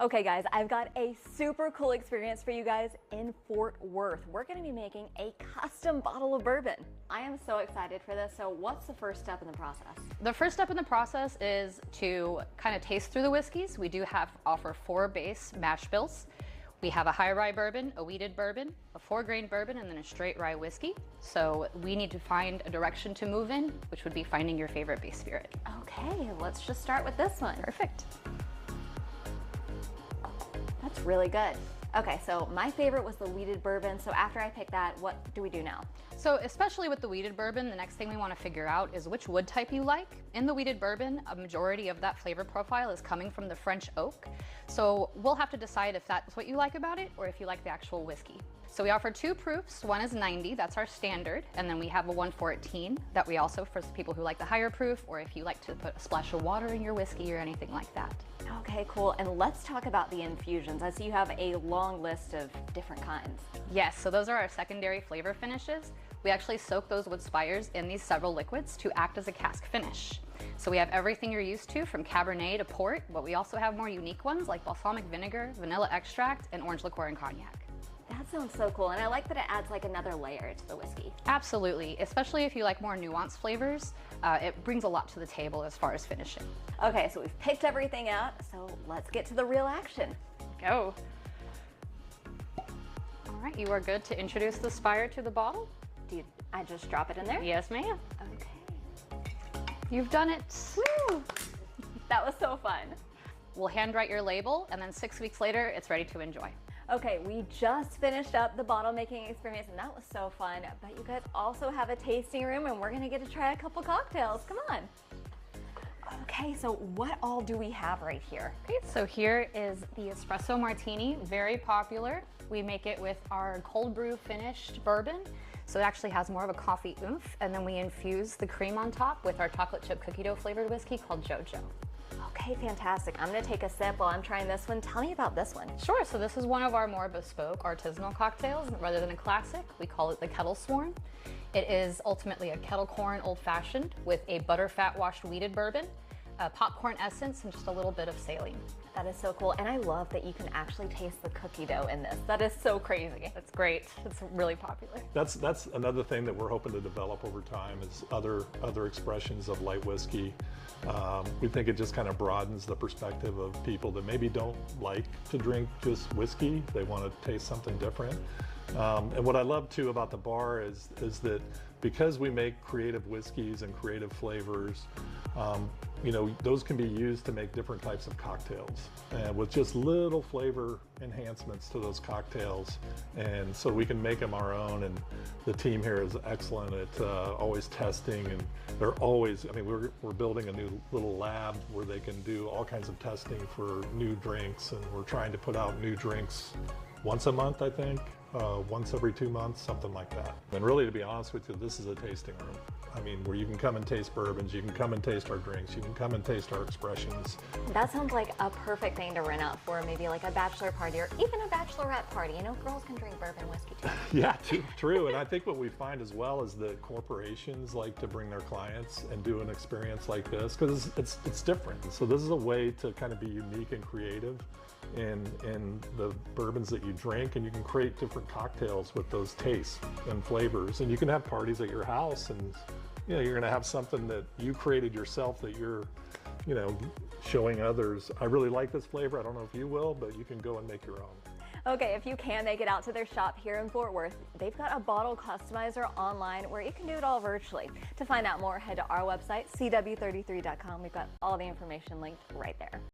Okay guys, I've got a super cool experience for you guys in Fort Worth. We're gonna be making a custom bottle of bourbon. I am so excited for this. So what's the first step in the process? The first step in the process is to kind of taste through the whiskeys. We do offer 4 base mash bills. We have a high rye bourbon, a wheated bourbon, a 4-grain bourbon, and then a straight rye whiskey. So we need to find a direction to move in, which would be finding your favorite base spirit. Okay, let's just start with this one. Perfect. That's really good. Okay, so my favorite was the wheated bourbon. So after I pick that, what do we do now? So especially with the wheated bourbon, the next thing we want to figure out is which wood type you like. In the wheated bourbon, a majority of that flavor profile is coming from the French oak. So we'll have to decide if that's what you like about it or if you like the actual whiskey. So we offer 2 proofs. One is 90, that's our standard. And then we have a 114 that we also, for people who like the higher proof, or if you like to put a splash of water in your whiskey or anything like that. Okay, cool. And let's talk about the infusions. I see you have a long list of different kinds. Yes, so those are our secondary flavor finishes. We actually soak those wood spires in these several liquids to act as a cask finish. So we have everything you're used to, from Cabernet to port, but we also have more unique ones like balsamic vinegar, vanilla extract, and orange liqueur and cognac. That sounds so cool, and I like that it adds like another layer to the whiskey. Absolutely, especially if you like more nuanced flavors. It brings a lot to the table as far as finishing. Okay, so we've picked everything out, so let's get to the real action. Go. All right, you are good to introduce the spire to the bottle. I just drop it in there? Yes, ma'am. Okay. You've done it. Woo! That was so fun. We'll hand write your label, and then 6 weeks later, it's ready to enjoy. Okay, we just finished up the bottle making experience and that was so fun, but you guys also have a tasting room and we're gonna get to try a couple cocktails. Come on. Okay, so what all do we have right here? Okay, so here is the espresso martini, very popular. We make it with our cold brew finished bourbon. So it actually has more of a coffee oomph, and then we infuse the cream on top with our chocolate chip cookie dough flavored whiskey called JoJo. Okay, fantastic. I'm gonna take a sip while I'm trying this one. Tell me about this one. Sure, so this is one of our more bespoke artisanal cocktails. Rather than a classic, we call it the Kettle Swarm. It is ultimately a kettle corn old fashioned with a butterfat washed wheated bourbon, popcorn essence, and just a little bit of saline. That is so cool, and I love that you can actually taste the cookie dough in this. That is so crazy. That's great. It's really popular. That's another thing that we're hoping to develop over time is other expressions of light whiskey. We think it just kind of broadens the perspective of people that maybe don't like to drink just whiskey. They want to taste something different. And what I love too about the bar is that because we make creative whiskeys and creative flavors, you know, those can be used to make different types of cocktails and with just little flavor enhancements to those cocktails. And so we can make them our own, and the team here is excellent at always testing, and they're always, I mean, we're building a new little lab where they can do all kinds of testing for new drinks, and we're trying to put out new drinks once a month, I think, once every 2 months, something like that. And really, to be honest with you, this is a tasting room. I mean, where you can come and taste bourbons, you can come and taste our drinks, you can come and taste our expressions. That sounds like a perfect thing to rent out for maybe like a bachelor party or even a bachelorette party. You know, girls can drink bourbon whiskey too. Yeah, true. And I think what we find as well is that corporations like to bring their clients and do an experience like this because it's different. So this is a way to kind of be unique and creative in the bourbons that you drink, and you can create different cocktails with those tastes and flavors. And you can have parties at your house, and you know, you're going to have something that you created yourself that you're, you know, showing others. I really like this flavor. I don't know if you will, but you can go and make your own. Okay, if you can make it out to their shop here in Fort Worth, they've got a bottle customizer online where you can do it all virtually. To find out more, head to our website, cw33.com. We've got all the information linked right there.